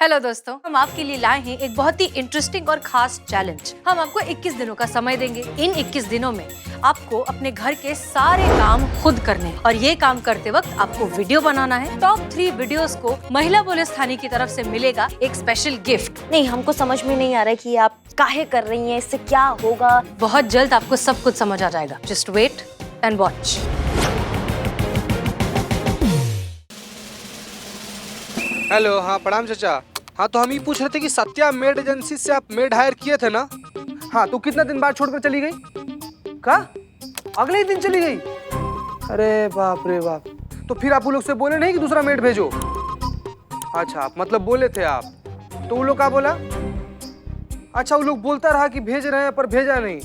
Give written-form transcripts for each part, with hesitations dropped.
Hello दोस्तों, हम आपके लिए लाए हैं एक बहुत ही इंटरेस्टिंग और खास चैलेंज। हम आपको 21 दिनों का समय देंगे। इन 21 दिनों में आपको अपने घर के सारे काम खुद करने हैं और ये काम करते वक्त आपको वीडियो बनाना है। टॉप 3 वीडियोस को महिला पुलिस थाने की तरफ से मिलेगा एक स्पेशल गिफ्ट। नहीं, हमको समझ में नहीं आ रहा है कि आप काहे कर रही हैं, इससे क्या होगा। बहुत जल्द आपको सब कुछ समझ आ जाएगा। Just wait and watch. Hello, हाँ प्रणाम चाचा। हाँ तो हम ही पूछ रहे थे कि सत्या मेड एजेंसी से आप मेड हायर किए थे ना? हाँ तो कितना दिन बाद छोड़कर चली गई? का? अगले ही दिन चली गई? अरे बाप रे बाप। तो फिर आप वो लोग से बोले नहीं कि दूसरा मेड भेजो? अच्छा, मतलब बोले थे आप। तो वो लोग क्या बोला? अच्छा, वो लोग बोलता रहा कि भेज रहे हैं पर भेजा नहीं।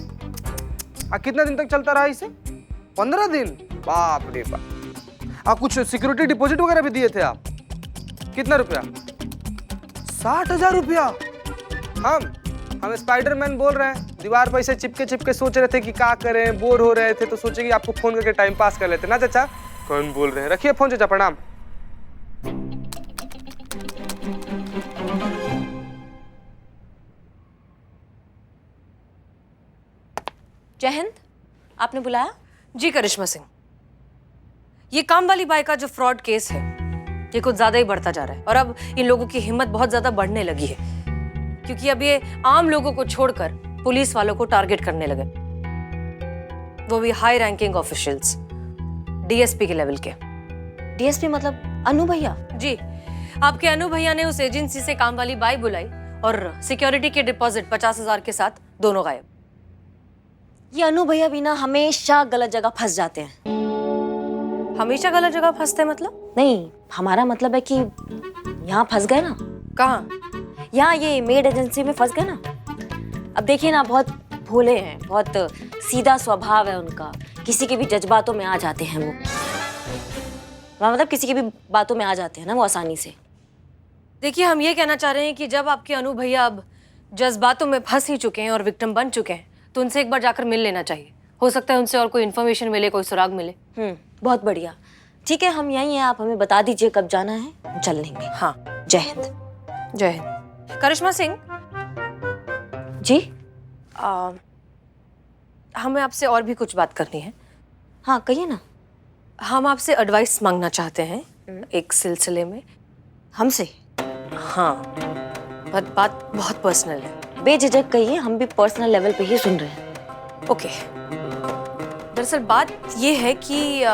कितना दिन तक चलता रहा इसे? 15 दिन? बाप रे बाप। आप कुछ सिक्योरिटी डिपॉजिट वगैरह भी दिए थे आप? कितना रुपया? 60,000 रुपया। हम स्पाइडरमैन बोल रहे हैं। दीवार पर ऐसे चिपके सोच रहे थे कि क्या करें, बोर हो रहे थे तो सोचे कि आपको फोन करके टाइम पास कर लेते ना चाचा। कौन बोल रहे हैं? रखिए फोन चाचा, प्रणाम। जय हिंद, आपने बुलाया? जी करिश्मा सिंह, ये काम वाली बाई का जो फ्रॉड केस है ये कुछ ज्यादा ही बढ़ता जा रहा है और अब इन लोगों की हिम्मत बहुत ज्यादा बढ़ने लगी है, क्योंकि अब ये आम लोगों को छोड़कर पुलिस वालों को टारगेट करने लगे, वो भी हाई रैंकिंग ऑफिशियल्स, डीएसपी के लेवल के। डीएसपी मतलब अनु भैया? जी, आपके अनु भैया ने उस एजेंसी से काम वाली बाई बुलाई और सिक्योरिटी के डिपॉजिट 50,000 के साथ दोनों गायब। ये अनु भैया भी ना हमेशा गलत जगह फंस जाते हैं। हमेशा गलत जगह फंसते मतलब? नहीं, हमारा मतलब है कि यहाँ फंस गए ना। कहाँ? यहाँ ये मेड एजेंसी में फंस गए ना। अब देखिए ना, बहुत भोले हैं, बहुत सीधा स्वभाव है उनका, किसी के भी जज्बातों में आ जाते हैं वो। मतलब किसी की भी बातों में आ जाते हैं ना वो आसानी से। देखिए, हम ये कहना चाह रहे हैं कि जब आपके अनु भैया अब जज्बातों में फंस ही चुके हैं और विक्टिम बन चुके हैं तो उनसे एक बार जाकर मिल लेना चाहिए। हो सकता है उनसे और कोई इन्फॉर्मेशन मिले, कोई सुराग मिले। बहुत बढ़िया। ठीक है, हम यहीं हैं, आप हमें बता दीजिए कब जाना है, हम चल लेंगे। हाँ, जय हिंद। जय हिंद। करिश्मा सिंह जी? हमें आपसे और भी कुछ बात करनी है। हाँ कहिए ना। हम आपसे एडवाइस मांगना चाहते हैं एक सिलसिले में। हमसे? हाँ, पर बात बहुत पर्सनल है। बेझिझक कहिए, हम भी पर्सनल लेवल पे ही सुन रहे हैं। ओके। दरअसल बात ये है कि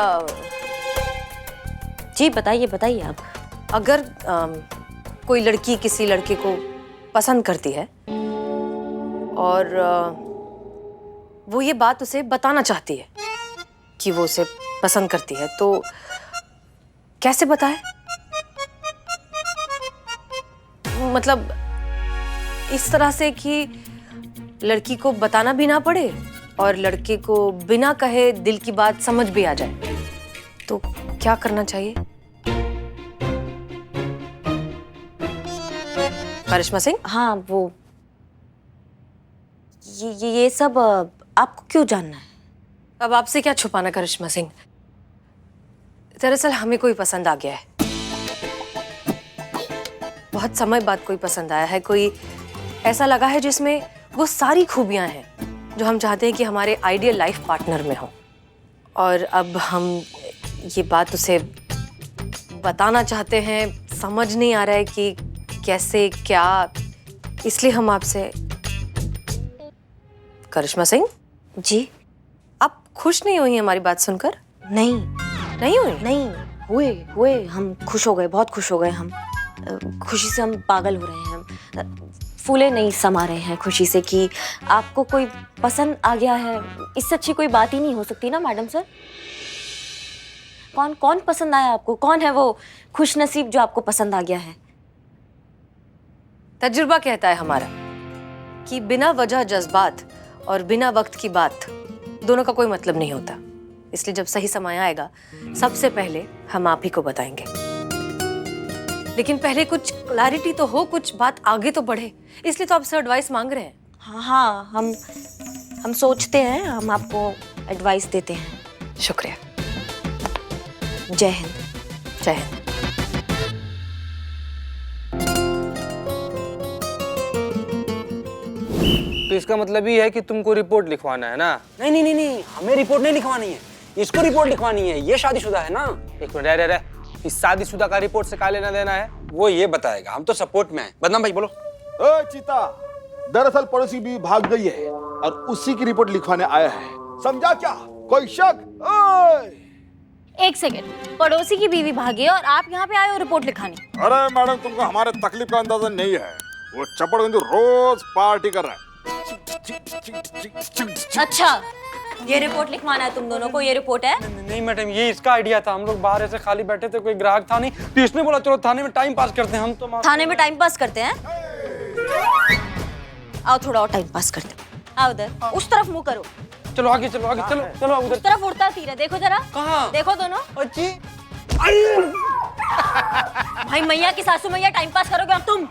जी बताइए बताइए आप। अगर कोई लड़की किसी लड़के को पसंद करती है और वो ये बात उसे बताना चाहती है कि वो उसे पसंद करती है, तो कैसे बताए? मतलब इस तरह से कि लड़की को बताना भी ना पड़े और लड़के को बिना कहे दिल की बात समझ भी आ जाए। तो क्या करना चाहिए? करिश्मा सिंह? हाँ, वो ये सब आपको क्यों जानना है? अब आपसे क्या छुपाना करिश्मा सिंह। दरअसल हमें कोई पसंद आ गया है। बहुत समय बाद कोई पसंद आया है, कोई ऐसा लगा है जिसमें वो सारी खूबियां हैं जो हम चाहते हैं कि हमारे आइडियल लाइफ पार्टनर में हो। और अब हम ये बात उसे बताना चाहते हैं, समझ नहीं आ रहा है कि कैसे क्या, इसलिए हम आपसे। करिश्मा सिंह जी? आप खुश नहीं हुई हमारी बात सुनकर? नहीं नहीं हुई? नहीं, हुए हम खुश हो गए, बहुत खुश हो गए हम। खुशी से हम पागल हो रहे हैं, फूले नहीं समा रहे हैं खुशी से कि आपको कोई पसंद आ गया है। इससे अच्छी कोई बात ही नहीं हो सकती ना मैडम सर। कौन पसंद आया आपको? कौन है वो खुशनसीब जो आपको पसंद आ गया है? तजुर्बा कहता है हमारा कि बिना वजह जज्बात और बिना वक्त की बात दोनों का कोई मतलब नहीं होता। इसलिए जब सही समय आएगा सबसे पहले हम आप ही को बताएंगे। लेकिन पहले कुछ क्लैरिटी तो हो, कुछ बात आगे तो बढ़े, इसलिए तो आपसे एडवाइस मांग रहे हैं। हाँ, हम सोचते हैं, हम आपको एडवाइस देते हैं। शुक्रिया। जय हिंद। जय हिंद। तो इसका मतलब ये है कि तुमको रिपोर्ट लिखवाना है ना? नहीं नहीं नहीं नहीं, हमें रिपोर्ट नहीं लिखवानी है, इसको रिपोर्ट लिखवानी है। ये शादीशुदा है ना। एक मिनट, रह इस शादीशुदा का रिपोर्ट से क्या लेना देना है? वो ये बताएगा, हम तो सपोर्ट में हैं। बदनाम भाई बोलो। ओए चीता, दरअसल पड़ोसी भी भाग गई है और उसी की रिपोर्ट लिखवाने आया है, समझा क्या? कोई शक? ओए! एक सेकंड, पड़ोसी की बीवी भागी और आप यहाँ पे आए हो रिपोर्ट लिखाने? अरे मैडम, तुमको हमारे तकलीफ का अंदाजा नहीं है। वो चपड़गंजू रोज पार्टी कर रहा है। अच्छा, ये रिपोर्ट लिखवाना है तुम दोनों को? ये रिपोर्ट है? नहीं मैडम, ये इसका आइडिया था। हम लोग बाहर ऐसे खाली बैठे थे, कोई ग्राहक था नहीं, तो इसने बोला चलो थाने में टाइम पास करते हैं। हम तो थाने में टाइम पास करते हैं? आओ थोड़ा और टाइम पास करते हैं। आओ उधर, उस तरफ मुंह करो। चलो आगे, चलो आगे, चलो चलो उधर। उस तरफ उड़ता तीर है, देखो जरा। कहाँ? देखो दोनों। अच्छी। भाई मैया की सासू मैया टाइम पास करोगे और तुम?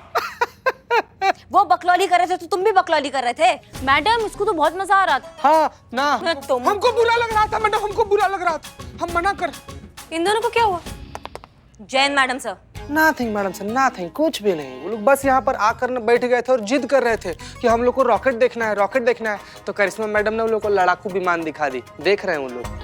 वो बकलौली कर रहे थे तो तुम भी बकलौली कर रहे थे। मैडम, उसको तो बहुत मजा आ रहा था। हाँ ना, तुम? हमको बुरा लग रहा था मैडम, हमको बुरा लग रहा था, हम मना कर। इन दोनों को क्या हुआ? Jain madam sir. Nothing madam sir, nothing, कुछ भी नहीं। वो लोग बस यहाँ पर आकर न बैठ गए थे और जिद कर रहे थे कि हम लोग को रॉकेट देखना है, रॉकेट देखना है। तो करिश्मा मैडम ने उन लोग को लड़ाकू विमान दिखा दी। देख रहे हैं उन लोग।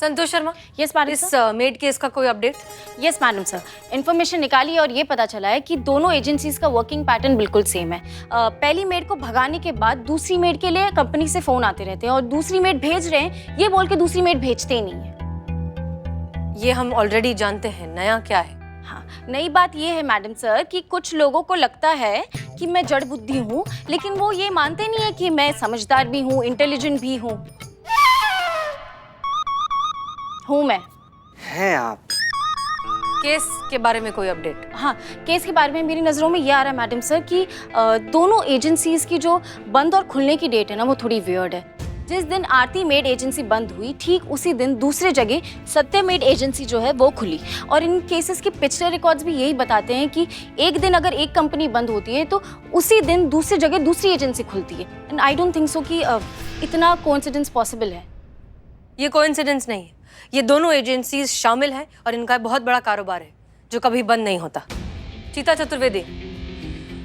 संतोष शर्मा, यस मैडम इस सर। मेड केस का कोई update? Yes madam sir, information निकाली और ये पता चला है कि दोनों एजेंसीज का वर्किंग पैटर्न बिल्कुल सेम है। पहली मेड को भगाने के बाद दूसरी मेड के लिए कंपनी से फोन आते रहते हैं और दूसरी मेड भेज रहे हैं ये बोल के दूसरी मेड भेजते ही नहीं है। ये हम ऑलरेडी जानते हैं, नया क्या है? हाँ, नई बात ये है मैडम सर कि कुछ लोगों को लगता है कि मैं जड़ बुद्धि हूँ, लेकिन वो ये मानते नहीं है कि मैं समझदार भी हूँ, इंटेलिजेंट भी हूँ मैं। हैं आप? केस के बारे में कोई अपडेट? हाँ, केस के बारे में मेरी नज़रों में ये आ रहा है मैडम सर कि दोनों एजेंसीज की जो बंद और खुलने की डेट है ना, वो थोड़ी वियर्ड है। जिस दिन आरती मेड एजेंसी बंद हुई, ठीक उसी दिन दूसरे जगह सत्य मेड एजेंसी जो है वो खुली। और इन केसेस के पिछले रिकॉर्ड्स भी यही बताते हैं कि एक दिन अगर एक कंपनी बंद होती है तो उसी दिन दूसरी जगह दूसरी एजेंसी खुलती है। And I don't think so कि इतना कोइंसिडेंस पॉसिबल है। ये कोइंसिडेंस नहीं है, ये दोनों एजेंसीज शामिल हैं और इनका बहुत बड़ा कारोबार है जो कभी बंद नहीं होता। चीता चतुर्वेदी,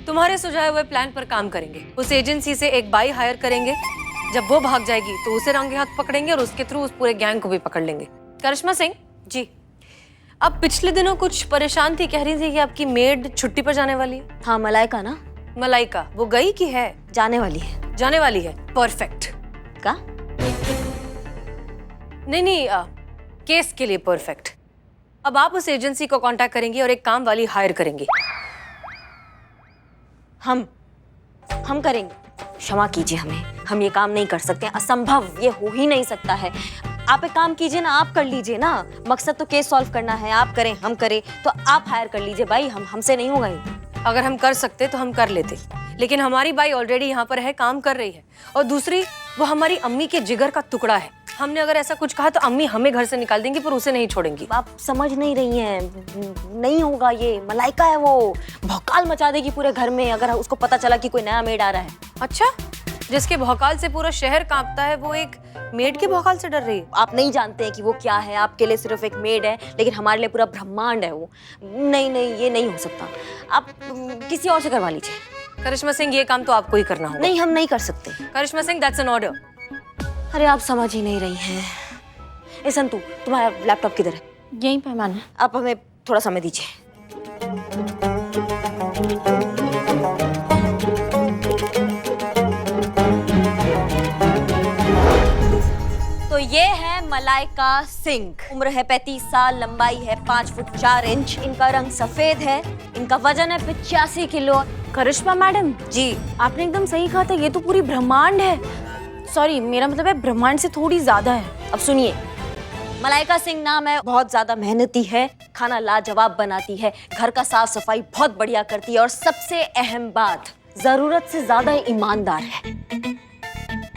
तुम्हारे सुझाए हुए प्लान पर काम करेंगे। उस एजेंसी से एक बाई हायर करेंगे, जब वो भाग जाएगी तो उसे रंगे हाथ पकड़ेंगे और उसके थ्रू उस पूरे गैंग को भी पकड़ लेंगे। करिश्मा सिंह जी, अब पिछले दिनों कुछ परेशान थी, कह रही थी कि आपकी मेड छुट्टी पर जाने वाली है। हाँ, मलाइका ना? मलाइका, वो गई कि है? जाने वाली है। जाने वाली है, परफेक्ट। का? नहीं, केस के लिए परफेक्ट। अब आप उस एजेंसी को कांटेक्ट करेंगी और एक काम वाली हायर करेंगी। हम करेंगे। क्षमा कीजिए हमें, हम ये काम नहीं कर सकते हैं, असंभव, ये हो ही नहीं सकता है। आप एक काम कीजिए ना, आप कर लीजिए ना। मकसद तो केस सॉल्व करना है, आप करें हम करें, तो आप हायर कर लीजिए भाई। हमसे नहीं होगा ये। अगर हम कर सकते तो हम कर लेते, लेकिन हमारी बाई ऑलरेडी यहाँ पर है, काम कर रही है। और दूसरी, वो हमारी अम्मी के जिगर का टुकड़ा है। हमने अगर ऐसा कुछ कहा तो अम्मी हमें घर से निकाल देंगी, पर उसे नहीं छोड़ेंगी। आप समझ नहीं रही हैं, नहीं होगा ये। मलाइका है, वो भौकाल मचा देगी पूरे घर में अगर उसको पता चला कि कोई नया मेड आ रहा है। अच्छा, जिसके भौकाल से पूरा शहर कांपता है, वो एक मेड के भौकाल से डर रही है? आप नहीं जानते हैं कि वो क्या है। आपके लिए सिर्फ एक मेड है, लेकिन हमारे लिए पूरा ब्रह्मांड है वो। नहीं, ये नहीं हो सकता। आप किसी और से करवा लीजिए। करिश्मा सिंह, ये काम तो आपको ही करना होगा। नहीं, हम नहीं कर सकते। करिश्मा सिंह, दैट्स एन ऑर्डर। अरे आप समझ ही नहीं रही हैं। ए संतू, तुम्हारा लैपटॉप किधर है? यहीं पे मैंने। आप हमें थोड़ा समय दीजिए। तो ये है मलाइका सिंह। उम्र है 35 साल, लंबाई है 5 फुट 4 इंच। इनका रंग सफेद है, इनका वजन है 85 किलो। करिश्मा मैडम जी, आपने एकदम सही कहा था, ये तो पूरी ब्रह्मांड है। सॉरी, मेरा मतलब है ब्रह्मांड से थोड़ी ज्यादा है। अब सुनिए, मलाइका सिंह नाम है, बहुत ज्यादा मेहनती है, खाना लाजवाब बनाती है, घर का साफ सफाई बहुत बढ़िया करती है और सबसे अहम बात, जरूरत से ज्यादा ईमानदार है।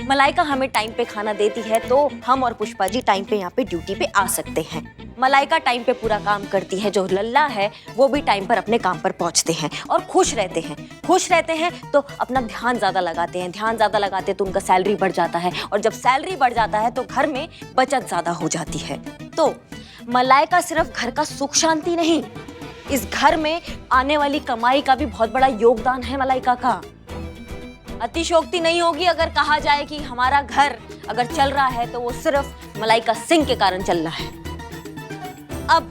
मलाइका हमें टाइम पे खाना देती है तो हम और पुष्पा जी टाइम पे यहाँ पे ड्यूटी पे आ सकते हैं। मलाइका टाइम पे पूरा काम करती है। जो लल्ला है वो भी टाइम पर अपने काम पर पहुँचते हैं और खुश रहते हैं। खुश रहते हैं तो अपना ध्यान ज़्यादा लगाते हैं, ध्यान ज़्यादा लगाते हैं तो उनका सैलरी बढ़ जाता है, और जब सैलरी बढ़ जाता है तो घर में बचत ज़्यादा हो जाती है। तो मलाइका सिर्फ घर का सुख शांति नहीं, इस घर में आने वाली कमाई का भी बहुत बड़ा योगदान है मलाइका का। अतिशयोक्ति नहीं होगी अगर कहा जाए कि हमारा घर अगर चल रहा है तो वो सिर्फ मलाइका सिंह के कारण चल रहा है। अब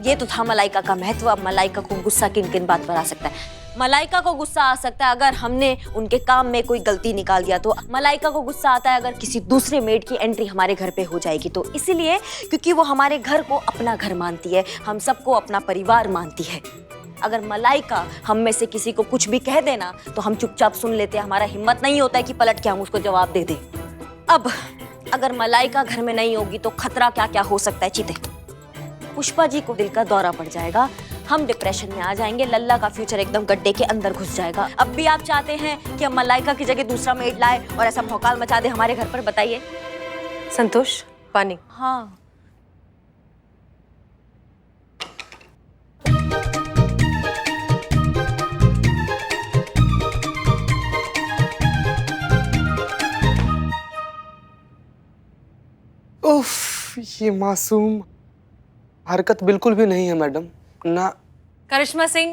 ये तो था मलाइका का महत्व। अब मलाइका को गुस्सा किन किन बात पर आ सकता है? मलाइका को गुस्सा आ सकता है अगर हमने उनके काम में कोई गलती निकाल दिया, तो मलाइका को गुस्सा आता है अगर किसी दूसरे मेड की एंट्री हमारे घर पे हो जाएगी। तो इसीलिए क्योंकि वो हमारे घर को अपना घर मानती है, हम सबको अपना परिवार मानती है। अगर मलाइका हम में से किसी को कुछ भी कह देना तो हम चुपचाप सुन लेते हैं, हमारा हिम्मत नहीं होता है कि पलट के हम उसको जवाब दे दें। अब अगर मलाइका घर में नहीं होगी तो खतरा क्या क्या हो सकता है चीते? पुष्पा जी को दिल का दौरा पड़ जाएगा, हम डिप्रेशन में आ जाएंगे, लल्ला का फ्यूचर एकदम गड्ढे के अंदर घुस जाएगा। अब भी आप चाहते हैं कि हम मलाइका की जगह दूसरा मेड लाए और ऐसा भौकाल मचा दे हमारे घर पर? बताइए। संतोष, पानी। हाँ, उफ, ये मासूम हरकत बिल्कुल भी नहीं है मैडम ना। करिश्मा सिंह,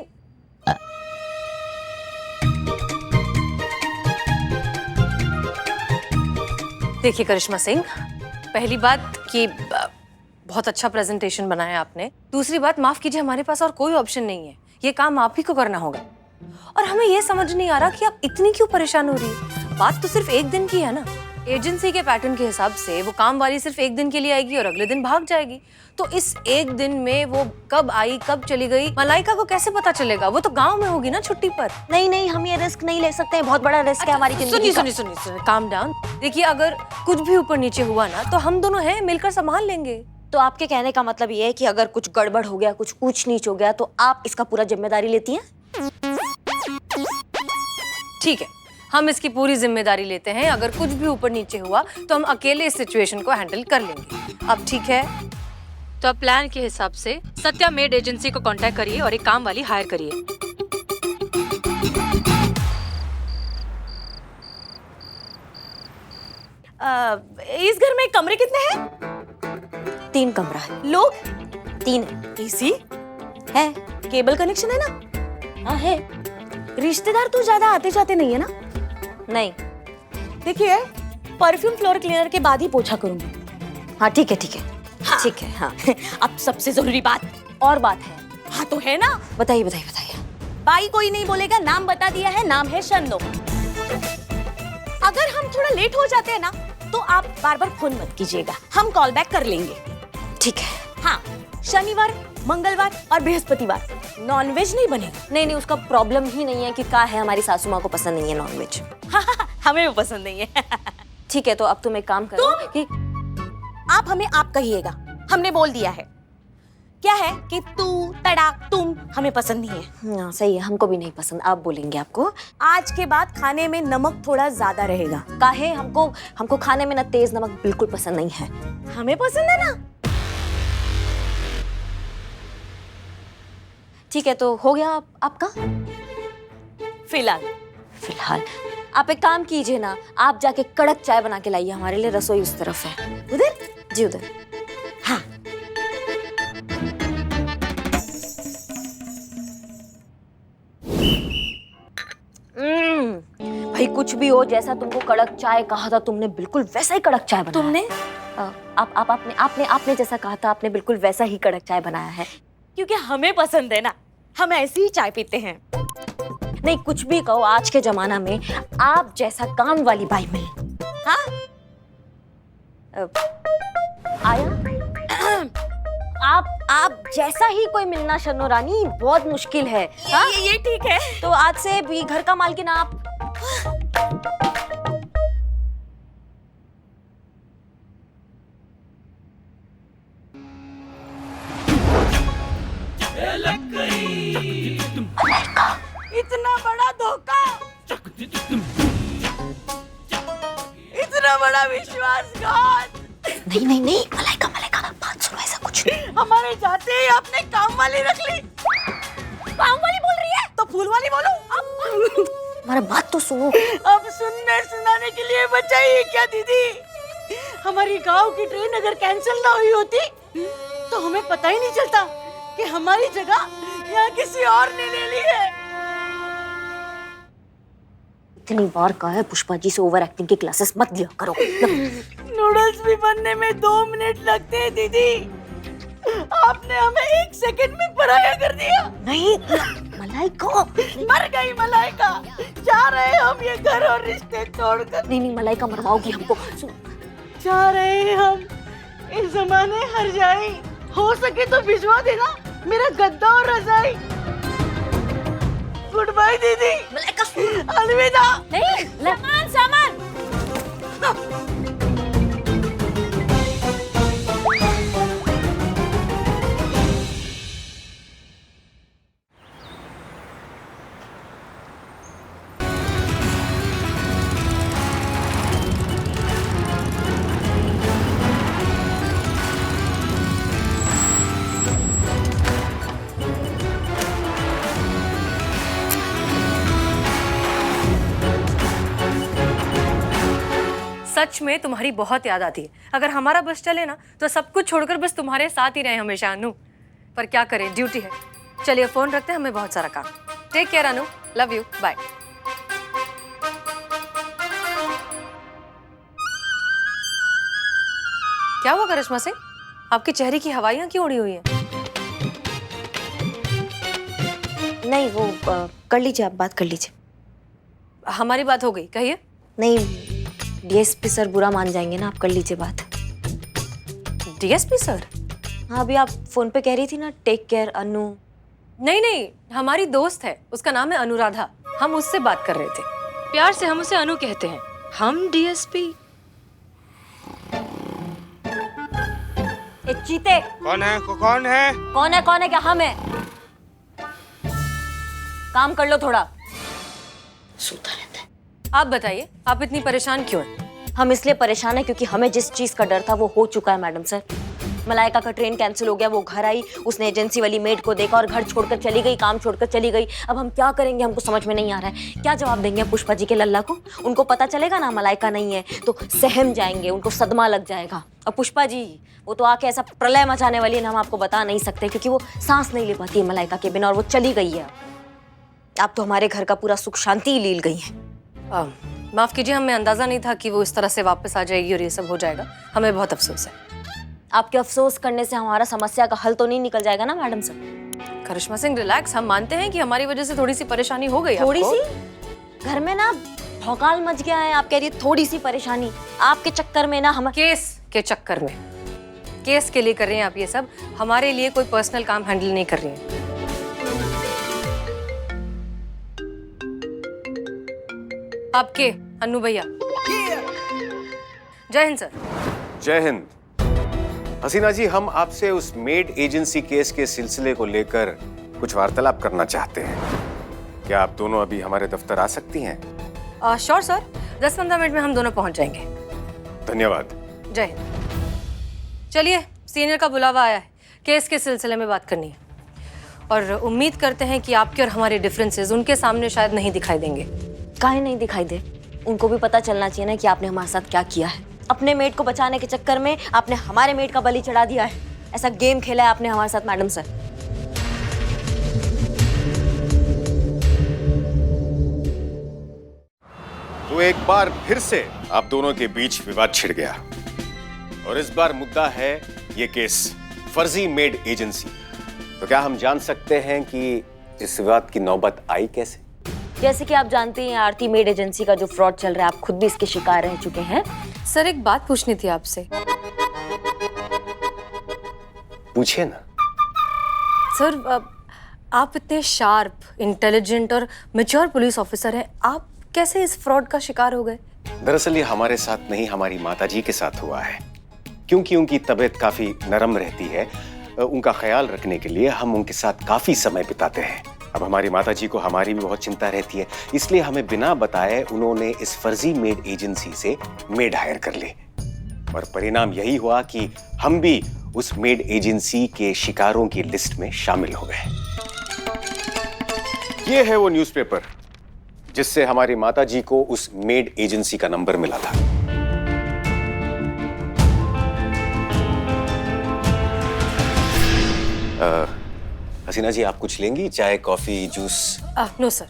देखिए करिश्मा सिंह, पहली बात कि बहुत अच्छा प्रेजेंटेशन बनाया आपने। दूसरी बात, माफ कीजिए, हमारे पास और कोई ऑप्शन नहीं है, ये काम आप ही को करना होगा। और हमें ये समझ नहीं आ रहा कि आप इतनी क्यों परेशान हो रही है। बात तो सिर्फ एक दिन की है ना। एजेंसी के पैटर्न के हिसाब से वो काम वाली सिर्फ एक दिन के लिए आएगी और अगले दिन भाग जाएगी। तो इस एक दिन में वो कब आई कब चली गई मलाइका को कैसे पता चलेगा? वो तो गांव में होगी ना छुट्टी पर। नहीं नहीं, हम ये रिस्क नहीं ले सकते हैं, बहुत बड़ा रिस्क है हमारी जिंदगी का। सुनिए, काम डाउन। देखिए, अगर कुछ भी ऊपर नीचे हुआ ना तो हम दोनों हैं, मिलकर संभाल लेंगे। तो आपके कहने का मतलब ये है कि अगर कुछ गड़बड़ हो गया, कुछ ऊंच नीच हो गया तो आप इसका पूरा जिम्मेदारी लेती हैं? ठीक है, हम इसकी पूरी जिम्मेदारी लेते हैं। अगर कुछ भी ऊपर नीचे हुआ तो हम अकेले इस सिचुएशन को हैंडल कर लेंगे। अब ठीक है, तो अब प्लान के हिसाब से सत्या मेड एजेंसी को कांटेक्ट करिए और एक काम वाली हायर करिए। इस घर में कमरे कितने हैं? 3 कमरा है। लोग? 3 है। एसी है? केबल कनेक्शन है ना? हाँ है। रिश्तेदार तो ज्यादा आते जाते नहीं है ना? नहीं। देखिए, परफ्यूम फ्लोर क्लीनर के बाद ही पोछा करूंगी। हाँ ठीक है, ठीक है। हाँ। ठीक है। हाँ। अब सबसे जरूरी बात और बात है। हाँ तो है ना? बताइए बताइए बताइए। बाई कोई नहीं बोलेगा, नाम बता दिया है, नाम है शन्नो। अगर हम थोड़ा लेट हो जाते हैं ना तो आप बार बार फोन मत कीजिएगा, हम कॉल बैक कर लेंगे। ठीक है। हाँ, शनिवार, मंगलवार और बृहस्पतिवार नॉनवेज नहीं बनेगा। नहीं नहीं, उसका प्रॉब्लम ही नहीं है कि क्या है, हमारी सासू माँ को पसंद नहीं है नॉनवेज। हमें वो पसंद नहीं है। ठीक है, तो अब तुम एक काम करो कि आप हमें आप कहिएगा, हमने बोल दिया है। क्या है कि तू, तड़ाक, तुम हमें पसंद नहीं है। हाँ सही है, हमको भी नहीं पसंद, आप बोलेंगे आपको। आज के बाद खाने में नमक थोड़ा ज्यादा रहेगा। काहे? हमको खाने में ना तेज नमक बिल्कुल पसंद नहीं है। हमें पसंद है ना। ठीक है, तो हो गया आपका? फिलहाल आप एक काम कीजिए ना, आप जाके कड़क चाय बना के लाइए हमारे लिए, रसोई उस तरफ है। उधर? जी उधर। हाँ। भाई कुछ भी हो, जैसा तुमको कड़क चाय कहा था तुमने बिल्कुल वैसा ही कड़क चाय बनाया। तुमने? आपने जैसा कहा था आपने बिल्कुल वैसा ही कड़क चाय बनाया है। क्योंकि हमें पसंद है ना, हम ऐसी ही चाय पीते हैं। नहीं कुछ भी कहो, आज के जमाना में आप जैसा काम वाली बाई मिले। हाँ? आया? आप जैसा ही कोई मिलना शन्नो रानी बहुत मुश्किल है। हाँ? ये ठीक है। तो आज से भी घर का मालकिन आप। इतना बड़ा धोखा, इतना बड़ा विश्वासघात। नहीं नहीं नहीं, मलाइका मलाइका बात सुनो, ऐसा कुछ नहीं। हमारे जाते ही आपने काम वाली रख ली। काम वाली बोल रही है तो फूल वाली बोलो। हमारा बात तो सुनो। अब सुनने सुनाने के लिए बचाइए क्या दीदी? हमारी गांव की ट्रेन अगर कैंसिल ना हुई होती तो हमें पता ही नहीं चलता कि हमारी जगह यहाँ किसी और ने ले ली है। इतनी बार कहा है पुष्पा जी से ओवर एक्टिंग की क्लासेस मत लिया करो। नूडल्स भी बनने में 2 मिनट लगते हैं दीदी। आपने हमें 1 सेकंड में पराया कर दिया। नहीं मलाइका, मर गई मलाइका। जा रहे हम ये घर और रिश्ते तोड़कर। नहीं मलाइका मरवाओगी हमको। जा रहे हैं हम इस जमाने हर जाए। हो सके तो भिजवा देना मेरा गद्दा और रजाई। गुड बाय दीदी। मलाइका अलविदा। नहीं सामान सामान। सच में तुम्हारी बहुत याद आती है। अगर हमारा बस चले ना तो सब कुछ छोड़कर बस तुम्हारे साथ ही रहे हमेशा अनु। पर क्या करें, ड्यूटी है। चलिए फोन रखते हैं, हमें बहुत सारा काम। Take care Anu, love you, bye. क्या हुआ करिश्मा सिंह, आपके चेहरे की हवाइयां क्यों उड़ी हुई हैं? नहीं वो कर लीजिए, आप बात कर लीजिए। हमारी बात हो गई, कहिए। नहीं डीएसपी सर बुरा मान जाएंगे ना, आप कर लीजिए बात। DSP sir? हाँ अभी आप फोन पे कह रही थी ना टेक केयर अनु। नहीं नहीं, हमारी दोस्त है, उसका नाम है अनुराधा। हम उससे बात कर रहे थे, प्यार से हम उसे अनु कहते हैं। हम डीएसपी। ए चीते, कौन है? कौन है? कौन है क्या? हम है। काम कर लो थोड़ा। सोता रहता है। आप बताइए, आप इतनी परेशान क्यों हैं? हम इसलिए परेशान हैं क्योंकि हमें जिस चीज का डर था वो हो चुका है मैडम सर। मलाइका का ट्रेन कैंसिल हो गया, वो घर आई, उसने एजेंसी वाली मेड को देखा और घर छोड़कर चली गई, काम छोड़कर चली गई। अब हम क्या करेंगे, हमको समझ में नहीं आ रहा है। क्या जवाब देंगे पुष्पा जी के लल्ला को? उनको पता चलेगा ना मलाइका नहीं है तो सहम जाएंगे, उनको सदमा लग जाएगा। और पुष्पा जी वो तो आके ऐसा प्रलय मचाने वाली है ना, हम आपको बता नहीं सकते क्योंकि वो सांस नहीं ले पाती है मलाइका के बिना और वो चली गई है। आप तो हमारे घर का पूरा सुख शांति लील गई है। माफ कीजिए, हमें अंदाजा नहीं था कि वो इस तरह से वापस आ जाएगी और ये सब हो जाएगा। हमें बहुत अफसोस है। आपके अफसोस करने से हमारा समस्या का हल तो नहीं निकल जाएगा ना madam sir. Karishma Singh relax, हम मानते हैं कि हमारी वजह से थोड़ी सी परेशानी हो गई। थोड़ी आपको। सी घर में ना भौकाल मच गया है। आप कह रही है थोड़ी सी परेशानी, आपके चक्कर में ना हम केस के चक्कर में, केस के लिए कर रहे हैं आप ये सब, हमारे लिए कोई पर्सनल काम हैंडल नहीं कर रही हैं। आपके अनु भैया। जय हिंद सर। जय हिंद। हसीना जी, हम आपसे उस मेड एजेंसी केस के सिलसिले को लेकर कुछ वार्तालाप करना चाहते हैं। क्या आप दोनों अभी हमारे दफ्तर आ सकती हैं? श्योर सर, 10-15 मिनट में हम दोनों पहुंच जाएंगे। धन्यवाद। जय हिंद। चलिए, सीनियर का बुलावा आया है, केस के सिलसिले में बात करनी है। और उम्मीद करते हैं कि आपके और हमारे डिफरेंसेस उनके सामने शायद नहीं दिखाई देंगे। काहे नहीं दिखाई दे? उनको भी पता चलना चाहिए ना कि आपने हमारे साथ क्या किया है। अपने मेड को बचाने के चक्कर में आपने हमारे मेड का बलि चढ़ा दिया है। ऐसा गेम खेला है आपने हमारे साथ मैडम सर। तो एक बार फिर से आप दोनों के बीच विवाद छिड़ गया और इस बार मुद्दा है ये केस फर्जी मेड एजेंसी। तो क्या हम जान सकते हैं कि इस विवाद की नौबत आई कैसे? जैसे कि आप जानते हैं आरती मेड एजेंसी का जो फ्रॉड चल रहा है, आप खुद भी इसके शिकार रह चुके हैं। सर, एक बात पूछनी थी आपसे। पूछिए ना। सर, आप इतने शार्प, इंटेलिजेंट और मैच्योर पुलिस ऑफिसर हैं, आप कैसे इस फ्रॉड का शिकार हो गए? दरअसल ये हमारे साथ नहीं, हमारी माताजी के साथ हुआ है। क्योंकि उनकी तबीयत काफी नरम रहती है, उनका ख्याल रखने के लिए हम उनके साथ काफी समय बिताते हैं। अब हमारी माताजी को हमारी भी बहुत चिंता रहती है, इसलिए हमें बिना बताए उन्होंने इस फर्जी मेड एजेंसी से मेड हायर कर ली और परिणाम यही हुआ कि हम भी उस मेड एजेंसी के शिकारों की लिस्ट में शामिल हो गए। ये है वो न्यूज़पेपर जिससे हमारी माताजी को उस मेड एजेंसी का नंबर मिला था। हसीना जी, आप कुछ लेंगी? चाय, कॉफी, जूस? नो सर,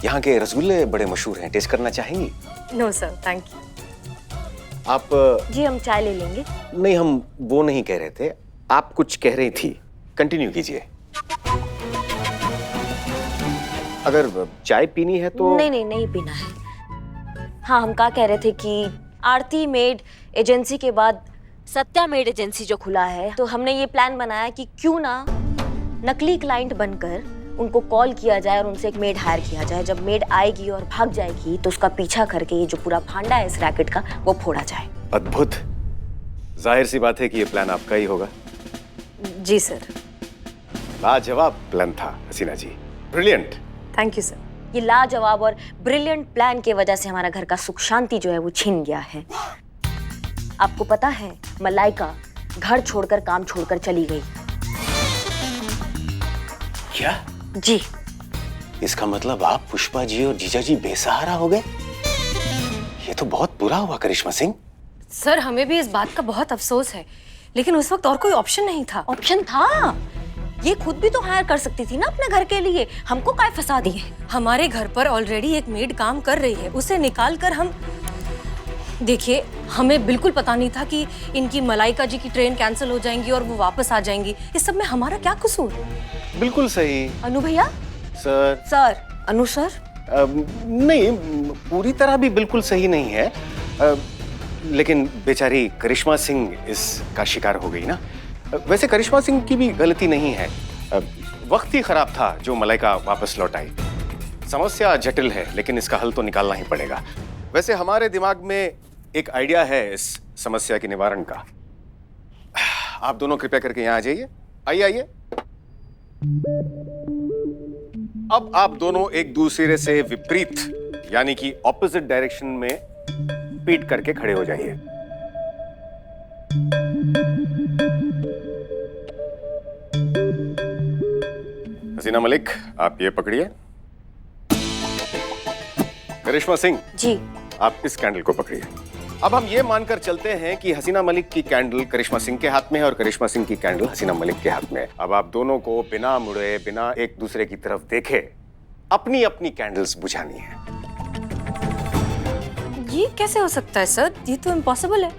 यहाँ के रसगुल्ले बड़े मशहूर हैं, टेस्ट करना चाहेंगी? No sir, thank you. आप जी हम चाय ले लेंगे। नहीं, हम वो नहीं कह रहे थे, आप कुछ कह रही थी, कंटिन्यू कीजिए। अगर चाय पीनी है तो नहीं पीना है। हाँ, हम क्या कह रहे थे कि आरती मेड एजेंसी के बाद सत्या मेड एजेंसी जो खुला है, तो हमने ये प्लान बनाया कि क्यों ना नकली क्लाइंट बनकर उनको कॉल किया जाए और उनसे एक मेड हायर किया जाए। जब मेड आएगी और भाग जाएगी तो उसका पीछा करके ये जो पूरा फांडा है इस रैकेट का वो फोड़ा जाए। अद्भुत। जाहिर सी बात है कि ये प्लान आपका ही होगा। जी सर। लाजवाब प्लान था हसीना जी, ब्रिलियंट। Thank you sir. ये लाजवाब और ब्रिलियंट प्लान की वजह से हमारा घर का सुख शांति जो है वो छिन गया है। आपको पता है, मलाइका घर छोड़कर काम छोड़कर चली गई। क्या? जी। इसका मतलब आप, पुष्पा जी और जीजा जी बेसहारा हो गए? ये तो बहुत बुरा हुआ करिश्मा सिंह। सर, हमें भी इस बात का बहुत अफसोस है, लेकिन उस वक्त और कोई ऑप्शन नहीं था। ऑप्शन था, ये खुद भी तो हायर कर सकती थी ना अपने घर के लिए, हमको काय फंसा दिए। हमारे घर पर ऑलरेडी एक मेड काम कर रही है, उसे निकाल कर हम, देखिए हमें बिल्कुल पता नहीं था कि इनकी मलाइका जी की ट्रेन कैंसिल हो जाएंगी और वो वापस आ जाएंगी। इस सब में हमारा क्या कसूर? बिल्कुल सही। अनु भैया। सर। सर। अनु सर। नहीं, पूरी तरह भी बिल्कुल सही नहीं है, लेकिन बेचारी करिश्मा सिंह इसका शिकार हो गई ना। वैसे करिश्मा सिंह की भी गलती नहीं है, वक्त ही खराब था जो मलाइका वापस लौट आई। समस्या जटिल है, लेकिन इसका हल तो निकालना ही पड़ेगा। वैसे हमारे दिमाग में एक आइडिया है इस समस्या के निवारण का। आप दोनों कृपया करके यहाँ आ जाइए। आइए। अब आप दोनों एक दूसरे से विपरीत यानी कि ऑपोजिट डायरेक्शन में पीट करके खड़े हो जाइए। हसीना मलिक, आप ये पकड़िए। करिश्मा सिंह जी, आप इस कैंडल को पकड़िए। अब हम ये मानकर चलते हैं कि हसीना मलिक की कैंडल करिश्मा सिंह के हाथ में है और करिश्मा सिंह की कैंडल हसीना मलिक के हाथ में है। अब आप दोनों को बिना मुड़े, बिना एक दूसरे की तरफ देखे अपनी अपनी कैंडल्स बुझानी है। ये कैसे हो सकता है सर? ये तो इम्पॉसिबल है।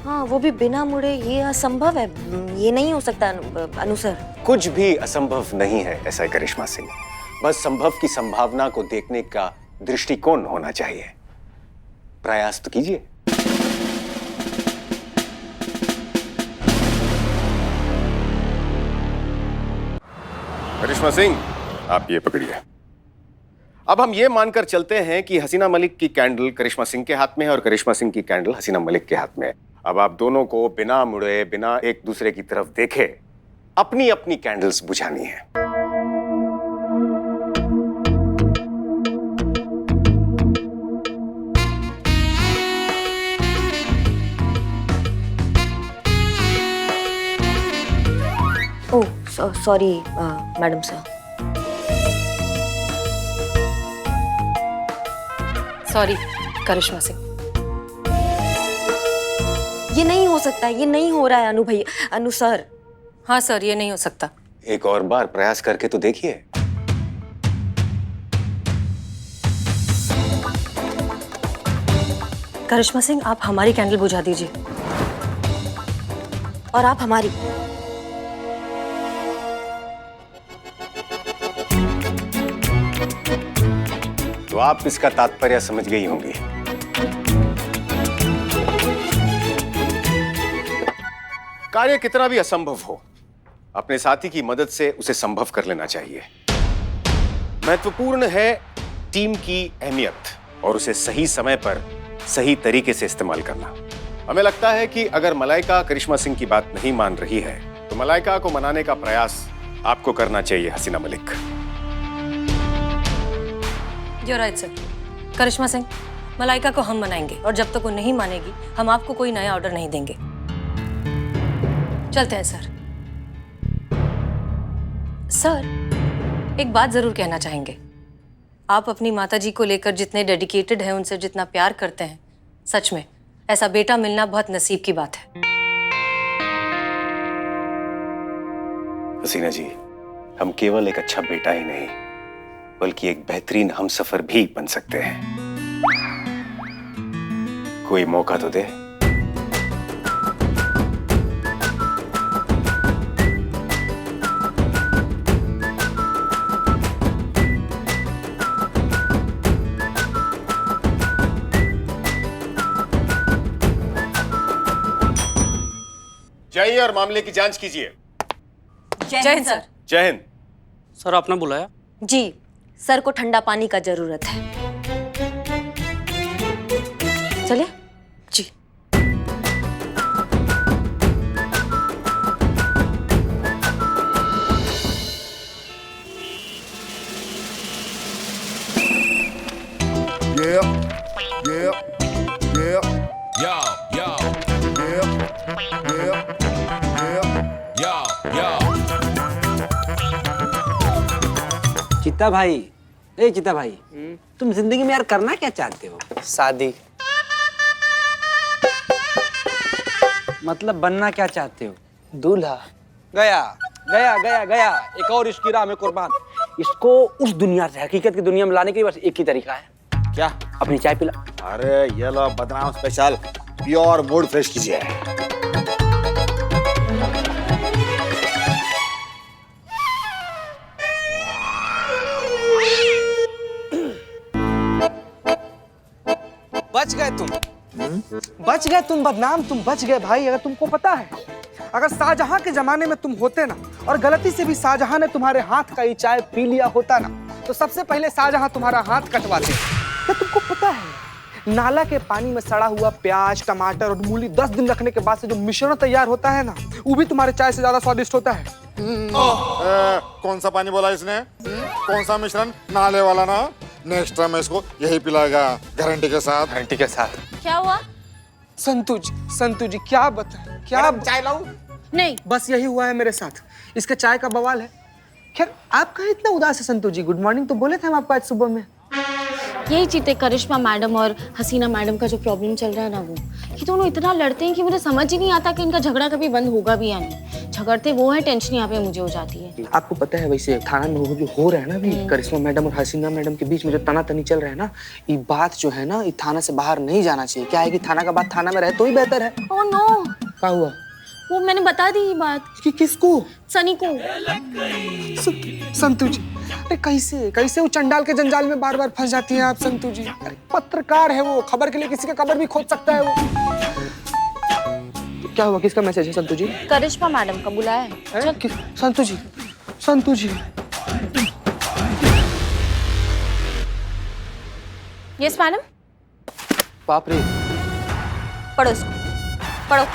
हाँ, वो भी बिना मुड़े, ये असंभव है, ये नहीं हो सकता अनु सर। कुछ भी असंभव नहीं है ऐसा है करिश्मा सिंह, बस संभव की संभावना को देखने का दृष्टिकोण होना चाहिए। प्रयास तो कीजिए। करिश्मा सिंह, आप ये पकड़िए। अब हम ये मानकर चलते हैं कि हसीना मलिक की कैंडल करिश्मा सिंह के हाथ में है और करिश्मा सिंह की कैंडल हसीना मलिक के हाथ में है। अब आप दोनों को बिना मुड़े, बिना एक दूसरे की तरफ देखे अपनी अपनी कैंडल्स बुझानी है। Oh sorry madam sir. Sorry Karishma Singh. ये नहीं हो सकता, ये नहीं हो रहा है अनु भैया, अनु सर। हाँ सर, ये नहीं हो सकता। एक और बार प्रयास करके तो देखिए। करिश्मा सिंह, आप हमारी कैंडल बुझा दीजिए। और आप हमारी। तो आप इसका तात्पर्य समझ गई होंगी। कार्य कितना भी असंभव हो, अपने साथी की मदद से उसे संभव कर लेना चाहिए। महत्वपूर्ण है टीम की अहमियत और उसे सही समय पर सही तरीके से इस्तेमाल करना। हमें लगता है कि अगर मलाइका करिश्मा सिंह की बात नहीं मान रही है तो मलाइका को मनाने का प्रयास आपको करना चाहिए Hasina Malik. You're right, sir. Karishma Singh, Malaika को हम मनाएंगे और जब तक वो नहीं मानेगी हम आपको कोई नया ऑर्डर नहीं देंगे। चलते हैं सर। सर, एक बात जरूर कहना चाहेंगे। आप अपनी माताजी को लेकर जितने डेडिकेटेड हैं, उनसे जितना प्यार करते हैं, सच में ऐसा बेटा मिलना बहुत नसीब की बात है। हसीना जी, हम केवल एक अच्छा बेटा ही नहीं बल्कि एक बेहतरीन हमसफर भी बन सकते हैं। कोई मौका तो दे। जाइए और मामले की जांच कीजिए। जय हिंद सर। जय हिंद। सर आपने बुलाया? जी, सर को ठंडा पानी का जरूरत है। चलिए। जी। चित्ता भाई, ए चित्ता भाई, तुम जिंदगी में यार करना क्या चाहते हो? शादी। मतलब बनना क्या चाहते हो? दूल्हा। गया गया गया गया, एक और इसकी राह में कुर्बान। इसको उस दुनिया से हकीकत की दुनिया में लाने के लिए बस एक ही तरीका है। क्या? अपनी चाय पिला। अरे ये लो बदनाम स्पेशल, प्योर मूड फ्रेश कीजिए। बच गए तुम, बच गए तुम बदनाम, तुम बच गए भाई। अगर तुमको पता है, अगर शाहजहां के जमाने में तुम होते ना और गलती से भी शाहजहां ने तुम्हारे हाथ का ये चाय पी लिया होता ना, तो सबसे पहले शाहजहां तुम्हारा हाथ कटवाते। क्या तुमको पता है, नाला के पानी में सड़ा हुआ प्याज, टमाटर और मूली 10 दिन रखने के बाद से जो मिश्रण तैयार होता है ना, वो भी तुम्हारे चाय से ज्यादा स्वादिष्ट होता है। कौन सा पानी बोला इसने? कौन सा मिश्रण? नाले वाला ना। नेक्स्ट टाइम इसको यही पिलाएगा, गारंटी के साथ। गारंटी के साथ। क्या हुआ? संतू जी क्या बताएं, क्या चाय लाऊं? नहीं। बस यही हुआ है मेरे साथ, इसके चाय का बवाल है। खैर आप कहाँ इतना उदास है संतू जी? गुड मॉर्निंग तो बोले थे हम आपको आज सुबह में। यही चीते करिश्मा मैडम और हसीना मैडम का जो प्रॉब्लम चल रहा है ना, वो ये दोनों इतना लड़ते हैं कि मुझे समझ ही नहीं आता कि इनका झगड़ा कभी बंद होगा भी या नहीं। झगड़ते वो है, टेंशन यहाँ पे मुझे हो जाती है। आपको पता है वैसे थाना में वो जो हो रहा है ना अभी, करिश्मा मैडम और हसीना मैडम के बीच में जो तनातनी चल रहा है ना, ये बात जो है ना, ये थाना से बाहर नहीं जाना चाहिए। क्या है कि थाना का बात थाना में रहे तो ही बेहतर है। Oh no. क्या हुआ? वो मैंने बता दी ये बात। किसको? सनी को। संतू जी, अरे कैसे कैसे वो चंडाल के जंजाल में बार बार फंस जाती हैं आप संतू जी? अरे पत्रकार है वो, खबर के लिए किसी का कबर भी खोद सकता है वो। क्या हुआ? किसका मैसेज है संतू जी? करिश्मा मैडम का बुलाया है। संतू जी, संतू जी। Yes madam. बाप रे। पढ़ो इसको, पढ़ो।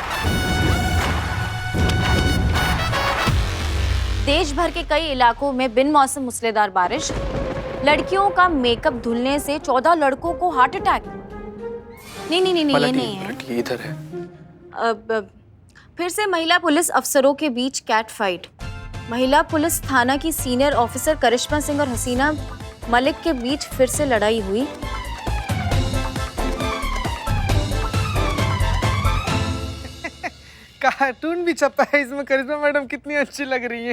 देश भर के कई इलाकों में बिन मौसम मूसलाधार बारिश, लड़कियों का मेकअप धुलने से 14 लड़कों को हार्ट अटैक। नहीं नहीं नहीं नहीं, ये नहीं है। इधर है। अब फिर से महिला पुलिस अफसरों के बीच कैट फाइट। महिला पुलिस थाना की सीनियर ऑफिसर करिश्मा सिंह और हसीना मलिक के बीच फिर से लड़ाई हुई। कार्टून भी छपा है इसमें, करिश्मा मैडम कितनी अच्छी लग रही है।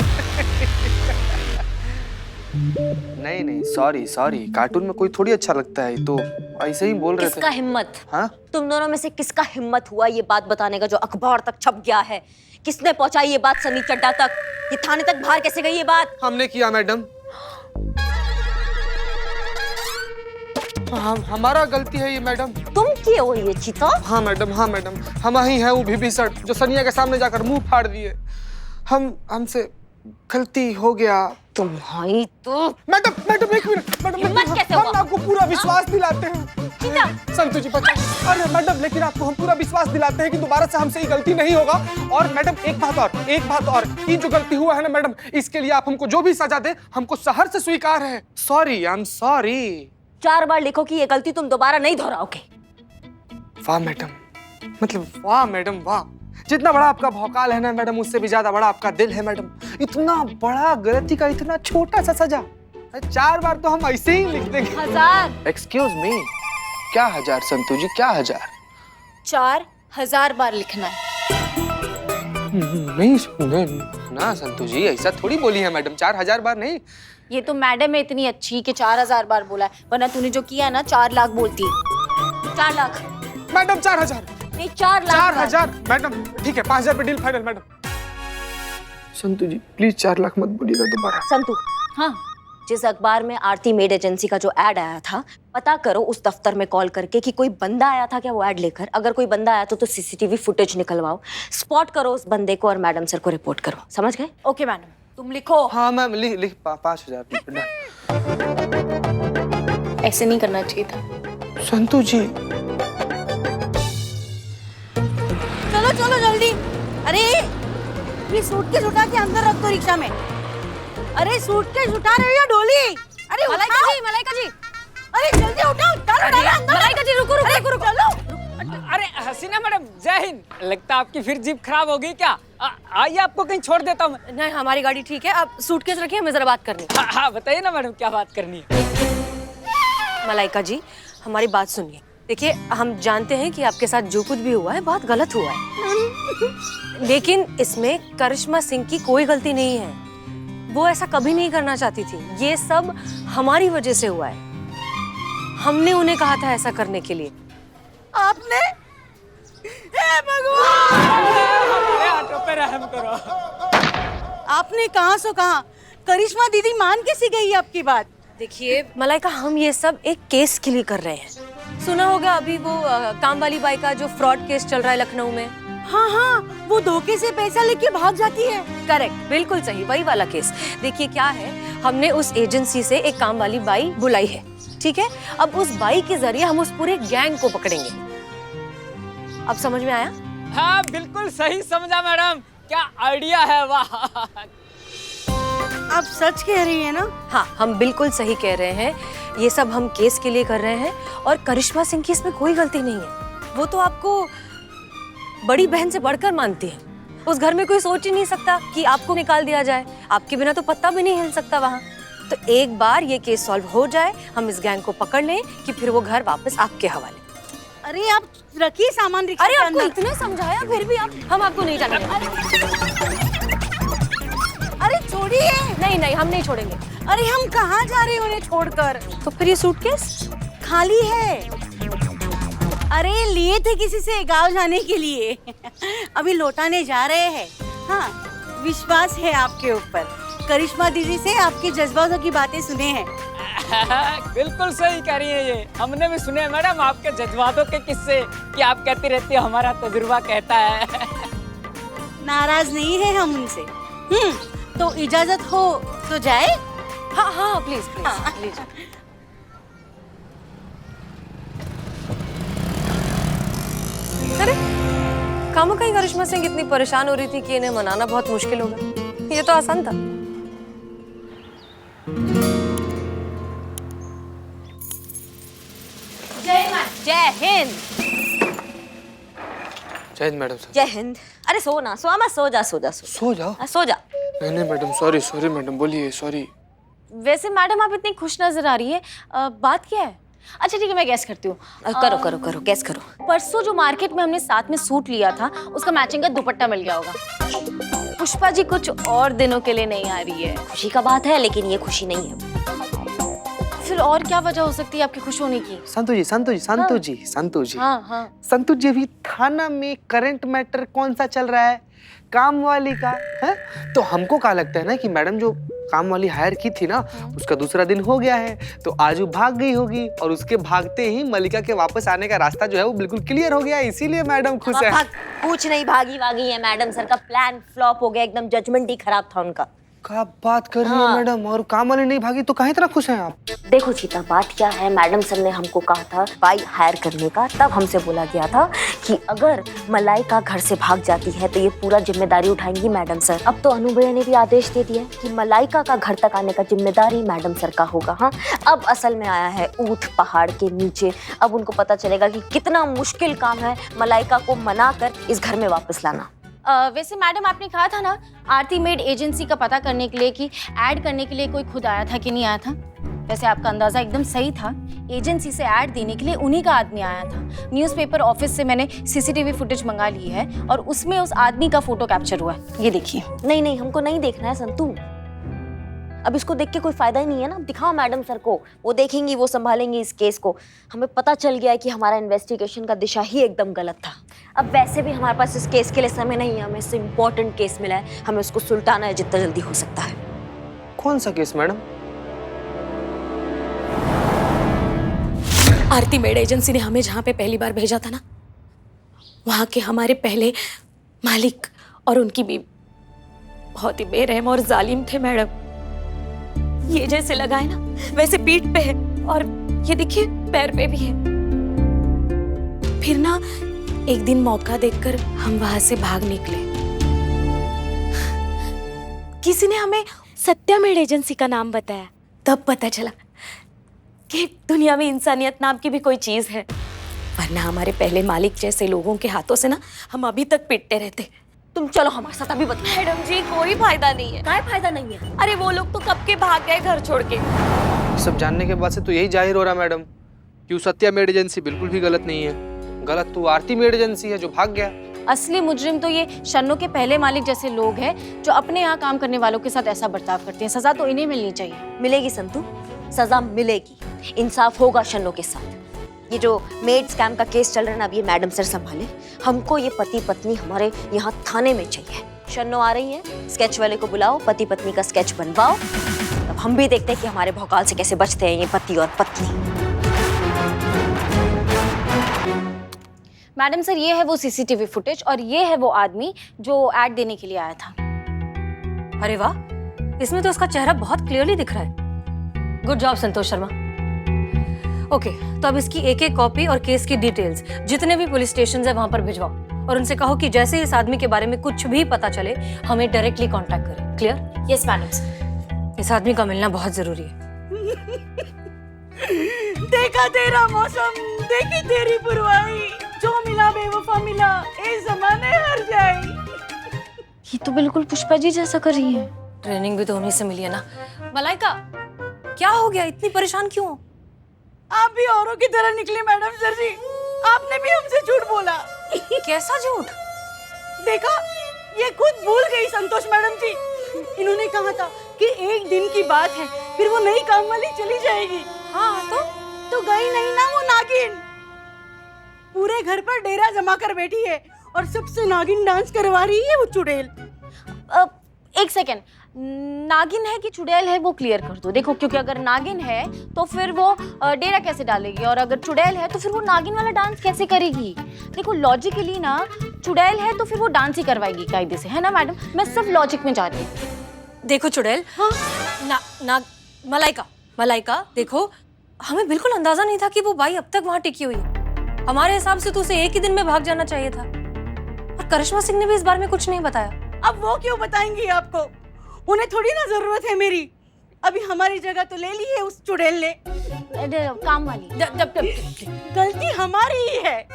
नहीं नहीं, सॉरी सॉरी, कार्टून में कोई थोड़ी अच्छा लगता है, तो ऐसे ही बोल रहे थे। किसका हिम्मत? हाँ? तुम दोनों में से किसका हिम्मत हुआ ये बात बताने का जो अखबार तक छप गया है? किसने पहुंचाई ये बात सनी चड्डा तक? ये थाने तक बाहर कैसे गई ये बात? हमने किया मैडम। हमारा गलती है ये मैडम। तुम किए हो ये चीता? हाँ मैडम, हाँ मैडम, हम ही हैं वो विभीषण जो सनिया के सामने जाकर मुंह फाड़ दिए। हमसे गलती हो गया। तुम्हारी तो मैडम मैडम एक मिनट मैडम, हिम्मत कैसे हुआ? हम आपको पूरा विश्वास दिलाते हैं। संतु जी बचा। अरे मैडम, लेकिन आपको हम पूरा विश्वास दिलाते हैं कि दोबारा से हमसे ये गलती नहीं होगा। और मैडम एक बात और, ये जो गलती हुआ है ना मैडम, इसके लिए आप हमको जो भी सजा दे हमको सहर से स्वीकार है। Sorry, I am sorry. 4 बार लिखो कि ये गलती तुम दोबारा नहीं दोहराओगे। वाह मैडम, मतलब वाह मैडम वाह। जितना बड़ा आपका भौकाल है ना मैडम, उससे भी ज्यादा बड़ा आपका दिल है मैडम। इतना बड़ा गलती का इतना छोटा सा सजा, 4 बार तो हम ऐसे ही लिख देंगे। 1000। एक्सक्यूज मी, क्या 1000 संतू जी, क्या 1000? 4000 बार लिखना है। नहीं ना संतू जी, ऐसा थोड़ी बोली है मैडम। 4000 बार नहीं, ये तो मैडम है इतनी अच्छी कि 4000 बार बोला है, वरना तूने जो किया ना 4 लाख बोलती। 4 लाख मैडम 4000। नहीं 4 लाख 4000 मैडम, ठीक है 5000 पे deal final madam. Santu ji please 4 lakh मत बोलिएगा दोबारा। संतू, हाँ जिस अखबार में आरती मेड एजेंसी का जो एड आया था, पता करो उस दफ्तर में कॉल करके कि कोई बंदा आया था क्या वो एड लेकर। अगर कोई बंदा आया तो सीसीटीवी फुटेज निकलवाओ, स्पॉट करो उस बंदे को और मैडम सर को रिपोर्ट करो। समझ गए? ओके मैडम, तुम लिखो। हाँ मैम लिख 5000। ऐसे नहीं करना चाहिए था। संतू जी चलो चलो जल्दी। अरे ये सूटकेस उठा के अंदर रख दो रिक्शा में। अरे सूटकेस उठा रहे हो या डोली? अरे मलाइका जी, अरे जल्दी उठाओ, डालो अंदर। मलाइका जी रुको रुको रुको, चलो। अरे हसीना मैडम जय हिंद। लगता है आपकी फिर जीप खराब हो गई क्या? आइए आपको कहीं छोड़ देता हूँ। नहीं हमारी गाड़ी ठीक है, आप सूटकेस रखिए, हमें जरा बात करनी है। हाँ बताइए ना मैडम क्या बात करनी है। मलाइका जी हमारी बात सुनिए। देखिए हम जानते हैं कि आपके साथ जो कुछ भी हुआ है बहुत गलत हुआ है, लेकिन इसमें करिश्मा सिंह की कोई गलती नहीं है। वो ऐसा कभी नहीं करना चाहती थी, ये सब हमारी वजह से हुआ है। हमने उन्हें कहा था ऐसा करने के लिए। आपने? हे भगवान! हमारे ऑटो पे रहम करो। आपने कहाँ सो कहा? करिश्मा दीदी मान कैसी गई आपकी बात? देखिए मलाइका, हम ये सब एक केस के लिए कर रहे हैं। सुना होगा अभी वो काम वाली बाई का जो फ्रॉड केस चल रहा है लखनऊ में। हाँ हाँ, वो धोखे से पैसा लेके भाग जाती है। करेक्ट, बिल्कुल सही, वही वाला केस। देखिए क्या है, हमने उस एजेंसी से एक काम वाली बाई बुलाई है, ठीक है? अब उस बाई के जरिए हम उस पूरे गैंग को पकड़ेंगे। अब समझ में आया? हाँ बिल्कुल सही समझा मैडम, क्या आइडिया है, वाह। आप सच कह रही है ना? हाँ हम बिल्कुल सही कह रहे हैं, ये सब हम केस के लिए कर रहे हैं और करिश्मा सिंह की इसमें कोई गलती नहीं है। वो तो आपको बड़ी बहन से बढ़कर मानती है। उस घर में कोई सोच ही नहीं सकता कि आपको निकाल दिया जाए, आपके बिना तो पत्ता भी नहीं हिल सकता वहाँ। तो एक बार ये केस सॉल्व हो जाए, हम इस गैंग को पकड़ लें कि फिर वो घर वापस आपके हवाले। अरे आप रखिए सामान रिक्शा अरे के आपको अंदर। इतने समझाया फिर भी हम आपको नहीं जाने देंगे। अरे छोड़िए। नहीं नहीं हम नहीं छोड़ेंगे। अरे हम कहाँ जा रहे हैं उन्हें छोड़कर? तो फिर ये सूटकेस खाली है। अरे लिए थे किसी से गांव जाने के लिए, अभी लौटाने जा रहे हैं। हाँ विश्वास है आपके ऊपर। करिश्मा दीदी से आपके जज्बातों की बातें सुने हैं। बिल्कुल सही कह रही है ये, हमने भी सुने मैडम आपके जज्बातों के किस्से कि आप कहती रहती है हमारा तजुर्बा कहता है। नाराज नहीं है हम उनसे। तो इजाजत हो तो जाए? हाँ हाँ प्लीज प्लीज। अरे कामों का ही करिश्मा सिंह इतनी परेशान हो रही थी कि इन्हें मनाना बहुत मुश्किल होगा। ये तो आसान था। जय हिंद। जय हिंद मैडम। जय हिंद। अरे सो ना, सो मत, सो जा सो जा सो जाओ। सो जा। नहीं मैडम, सॉरी मैडम, बोलिए सॉरी। वैसे मैडम आप इतनी खुश नजर आ रही है, बात क्या है? अच्छा ठीक है मैं गैस करती हूँ। करो करो करो, गैस करो। परसों जो मार्केट में हमने साथ में सूट लिया था, उसका मैचिंग का दुपट्टा मिल गया होगा। पुष्पा जी कुछ और दिनों के लिए नहीं आ रही है। खुशी का बात है लेकिन ये खुशी नहीं है। फिर और क्या वजह हो सकती है आपकी खुश होने की? संतू जी। हाँ। संतू जी, अभी थाना में करंट मैटर कौन सा चल रहा है? काम वाली का है। तो हमको क्या लगता है ना कि मैडम जो काम वाली हायर की थी ना, उसका दूसरा दिन हो गया है, तो आज वो भाग गई होगी और उसके भागते ही मलिका के वापस आने का रास्ता जो है वो बिल्कुल क्लियर हो गया, इसीलिए मैडम खुश है। कुछ नहीं भागी वागी है मैडम सर का प्लान फ्लॉप हो गया, एकदम जजमेंट ही खराब था उनका। क्या बात कर रही है मैडम? और काम वाली नहीं भागी तो काहे इतना खुश हैं आप? देखो सीता, बात क्या है, मैडम सर ने हमको कहा था बाई हायर करने का, तब हमसे बोला गया था कि अगर मलाइका घर से भाग जाती है तो ये पूरा जिम्मेदारी उठाएंगी मैडम सर। अब तो अनु भैया ने भी आदेश दे दिया कि मलाइका का घर तक आने का जिम्मेदारी मैडम सर का होगा। हाँ, अब असल में आया है ऊंट पहाड़ के नीचे। अब उनको पता चलेगा कि कितना मुश्किल काम है मलाइका को मना कर इस घर में वापस लाना। वैसे मैडम आपने कहा था ना आरती मेड एजेंसी का पता करने के लिए कि ऐड करने के लिए कोई खुद आया था कि नहीं आया था? वैसे आपका अंदाजा एकदम सही था। एजेंसी से ऐड देने के लिए उन्हीं का आदमी आया था। न्यूज़पेपर ऑफिस से मैंने सीसीटीवी फुटेज मंगा ली है और उसमें उस आदमी का फोटो कैप्चर हुआ है। ये देखिए। नहीं हमको नहीं देखना है संतू। अब इसको देख के कोई फायदा ही नहीं है ना। दिखाओ मैडम सर को, वो देखेंगी, वो संभालेंगी इस केस को। हमें पता चल गया है कि हमारा इन्वेस्टिगेशन का दिशा ही एकदम गलत था। अब वैसे भी हमारे पास इस केस के लिए समय नहीं है, हमें इससे इम्पोर्टेंट केस मिला है, हमें उसको सुलटाना है जितना जल्दी हो सकता है। कौन सा केस मैडम? आरती मेड एजेंसी ने हमें जहाँ पे पहली बार भेजा था ना, वहाँ के हमारे पहले मालिक और उनकी बीवी बहुत ही बेरहम और जालिम थे मैडम। ये जैसे लगा है ना वैसे पीठ पे है और ये देखिए पैर पे भी है। फिर ना एक दिन मौका देखकर हम वहां से भाग निकले। किसी ने हमें सत्या मेड एजेंसी का नाम बताया, तब पता चला कि दुनिया में इंसानियत नाम की भी कोई चीज है, वरना हमारे पहले मालिक जैसे लोगों के हाथों से ना हम अभी तक पिटते रहते। तुम चलो हमारे साथ अभी बताओ। मैडम जी कोई फायदा नहीं है। क्या फायदा नहीं है? अरे वो लोग तो कब के भाग गए घर छोड़ के। सब जानने के बाद से तो यही जाहिर हो रहा मैडम कि वो सत्या मेड एजेंसी बिल्कुल भी गलत नहीं है। गलत तो आरती मेड एजेंसी है जो भाग गया। असली मुजरिम तो ये शन्नो के पहले मालिक जैसे लोग हैं जो अपने यहाँ काम करने वालों के साथ ऐसा बर्ताव करते हैं। सजा तो इन्हें मिलनी चाहिए। मिलेगी संतु, सजा मिलेगी, इंसाफ होगा शन्नो के साथ। ये जो मेड स्कैम का केस चल रहा है ना, अब ये मैडम सर संभाले। हमको ये पति पत्नी हमारे यहाँ थाने में चाहिए। शन्नो आ रही है, स्केच वाले को बुलाओ, पति पत्नी का स्केच बनवाओ, तब हम भी देखते हैं कि हमारे भौकाल से कैसे बचते हैं ये पति और पत्नी। मैडम सर, ये है वो सीसीटीवी फुटेज और ये है वो आदमी जो ऐड देने के लिए आया था। अरे वाह, इसमें तो उसका चेहरा बहुत क्लियरली दिख रहा है। Good job Santosh Sharma. Okay, तो अब इसकी एक एक कॉपी और केस की डिटेल्स जितने भी पुलिस स्टेशन है वहां पर भिजवाओ और उनसे कहो कि जैसे इस आदमी के बारे में कुछ भी पता चले हमें डायरेक्टली कांटेक्ट करें। क्लियर? Yes madam sir. इस आदमी का मिलना बहुत जरूरी है। देखा तेरा मौसम, देखी तेरी पुरवाई, जो मिला बेवफा मिला, ए ज़माने हर जाए। ये तो बिल्कुल पुष्पा जी जैसा कर रही है। ट्रेनिंग भी तो उन्हीं से मिली है ना। मलाइका, क्या हो गया? इतनी परेशान क्यों हो? आप भी औरों की तरह निकली मैडम सर जी। आपने भी हमसे झूठ बोला। कैसा झूठ? देखा, ये खुद भूल गई संतोष मैडम जी। इन्होंने कहा था कि एक दिन की बात है, फिर वो नई काम वाली चली जाएगी। हाँ तो गई नहीं ना वो नागिन। पूरे घर पर डेरा जमा कर बैठी है और सबसे नागिन डांस करवा रही है वो चुड़ैल। एक सेकेंड, नागिन है कि चुड़ैल है वो क्लियर कर दो। देखो, क्योंकि अगर नागिन है तो फिर वो डेरा कैसे डालेगी और अगर चुड़ैल है तो फिर वो नागिन वाला डांस कैसे करेगी? देखो लॉजिकली ना, चुड़ैल है तो फिर वो डांस ही करवाएगी कायदे से, है ना मैडम? मैं सिर्फ लॉजिक में जा रही हूँ। देखो चुड़ैल, हाँ मलाइका देखो, हमें बिल्कुल अंदाजा नहीं था कि वो बाई अब तक वहां टिकी हुई है। हमारे हिसाब से तो उसे एक ही दिन में भाग जाना चाहिए था। और करिश्मा सिंह ने भी इस बारे में कुछ नहीं बताया। अब वो क्यों बताएंगी आपको? उन्हें थोड़ी ना जरूरत है मेरी। अभी हमारी जगह तो ले ली है उस चुड़ैल ने। काम वाली गलती हमारी ही है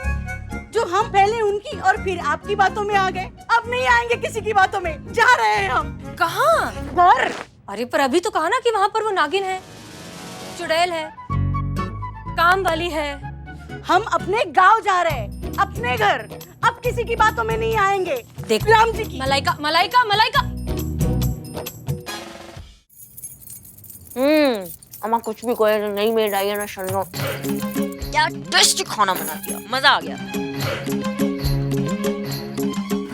जो हम पहले उनकी और फिर आपकी बातों में आ गए। अब नहीं आएंगे किसी की बातों में। जा रहे हैं हम। कहाँ? घर। अरे पर अभी तो कहा ना कि वहां पर वो नागिन है, चुड़ैल है, काम वाली है। हम अपने गांव जा रहे हैं, अपने घर। अब किसी की बातों में नहीं आएंगे। देख राम जी की। मलाइका अम्मा कुछ भी कोई नहीं मेड आई है ना शन्नो, क्या टेस्टी खाना बना दिया, मजा आ गया।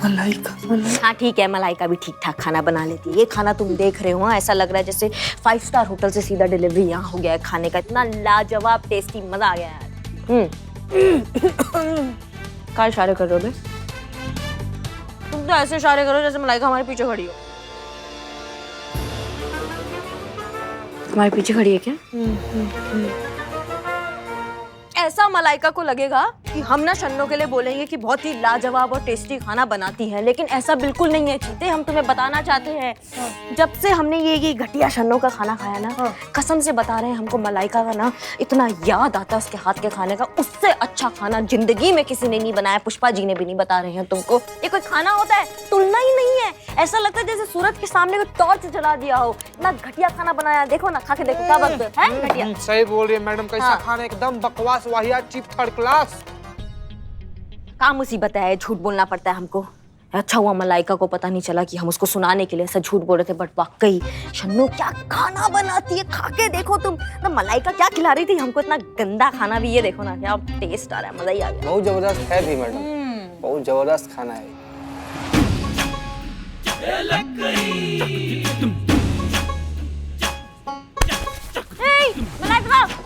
मलाइका हाँ ठीक है, मलाइका भी ठीक ठाक खाना बना लेती है। ये खाना तुम देख रहे हो, ऐसा लग रहा है जैसे 5 स्टार होटल से सीधा डिलीवरी यहाँ हो गया है खाने का। इतना लाजवाब टेस्टी, मजा आ गया यार। क्या इशारे कर रहे हो बे? तुम तो ऐसे इशारे करो जैसे मलाइका हमारे पीछे खड़ी हो। हमारे पीछे खड़ी है क्या? ऐसा मलाइका को लगेगा कि हम ना शन्नो के लिए बोलेंगे कि बहुत ही लाजवाब और टेस्टी खाना बनाती है, लेकिन ऐसा बिल्कुल नहीं है चीते। हम तुम्हें बताना चाहते हैं, जब से हमने ये घटिया शन्नो का खाना खाया ना, कसम से बता रहे हैं, हमको मलाइका का ना इतना याद आता है उसके हाथ के खाने का। उससे अच्छा खाना जिंदगी में किसी ने नहीं बनाया, पुष्पा जी ने भी नहीं बता रहे हैं तुमको। ये कोई खाना होता है? तुलना ही नहीं है। ऐसा लगता है जैसे सूरज के सामने कोई टॉर्च जला दिया हो। इतना घटिया खाना बनाया, देखो ना, खा के देखो क्या बात है। घटिया। सही बोल रही है मैडम, कैसा हाँ। खाना, एकदम बकवास, वाहियात, चीप, थर्ड क्लास। क्या मुसीबत है, झूठ बोलना पड़ता है हमको। अच्छा हुआ मलाइका को पता नहीं चला कि हम उसको सुनाने के लिए ऐसा झूठ बोल रहे थे। बट वाकई शन्नू क्या खाना बनाती है, खा के देखो तुम ना। मलाइका क्या खिला रही थी हमको, इतना गंदा खाना भी। ये देखो ना क्या टेस्ट आ रहा है, मजा ही आ गया। बहुत जबरदस्त है थी मैडम, बहुत जबरदस्त खाना है।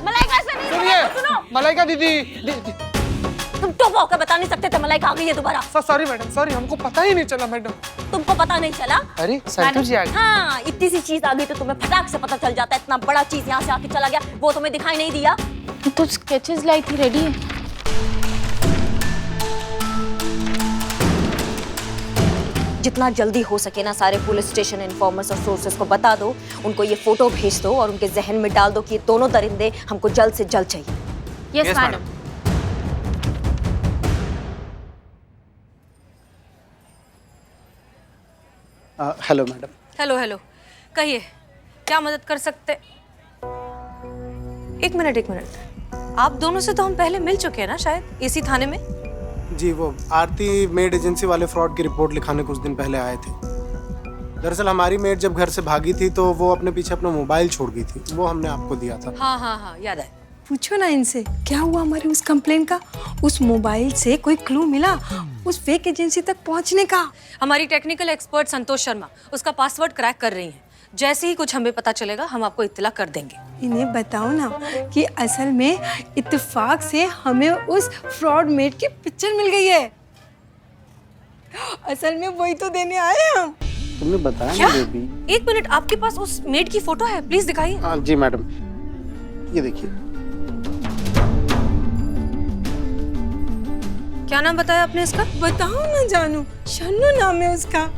मलाइका से नहीं, सुनिए सुनो। मलाइका दीदी तुम टोप होकर बता नहीं सकते थे मलाइका आ गई है दोबारा। सॉरी मैडम, सॉरी, हमको पता ही नहीं चला मैडम। तुमको पता नहीं चला? अरे संतोष जी आ गए। हाँ, इतनी सी चीज आ गई तो तुम्हें फटाक से पता चल जाता है। इतना बड़ा चीज यहाँ से आके चला गया, वो तुम्हें दिखाई नहीं दिया? तो स्केचेस लाई थी, रेडी है। जितना जल्दी हो सके ना सारे पुलिस स्टेशन इन्फॉर्मर्स और सोर्सेस को बता दो, उनको ये फोटो भेज दो और उनके जहन में डाल दो कि ये दोनों दरिंदे हमको जल्द से जल्द चाहिए। Yes madam. Hello madam. Hello hello, कहिए क्या मदद कर सकते? एक मिनट, आप दोनों से तो हम पहले मिल चुके हैं ना शायद, इसी थाने में। जी, वो आरती मेड एजेंसी वाले फ्रॉड की रिपोर्ट लिखाने कुछ दिन पहले आए थे। दरअसल हमारी मेड जब घर से भागी थी तो वो अपने पीछे अपना मोबाइल छोड़ गई थी, वो हमने आपको दिया था। हाँ याद है। पूछो ना इनसे क्या हुआ हमारी उस कंप्लेन का। उस मोबाइल से कोई क्लू मिला उस फेक एजेंसी तक पहुंचने का? हमारी टेक्निकल एक्सपर्ट संतोष शर्मा उसका पासवर्ड क्रैक कर रही हैं। जैसे ही कुछ हमें पता चलेगा हम आपको इत्तला कर देंगे। इन्हें बताओ ना कि असल में इत्तेफाक से हमें उस फ्रॉड मेड की पिक्चर मिल गई है। असल में वही तो देने आए हम। तुमने बताया क्या? ना बेबी। एक मिनट, आपके पास उस मेड की फोटो है? प्लीज दिखाइए। हाँ जी मैडम, ये देखिए। क्या नाम बताया आपने इसका? बताओ ना जानू, शन्नू नाम है उसका।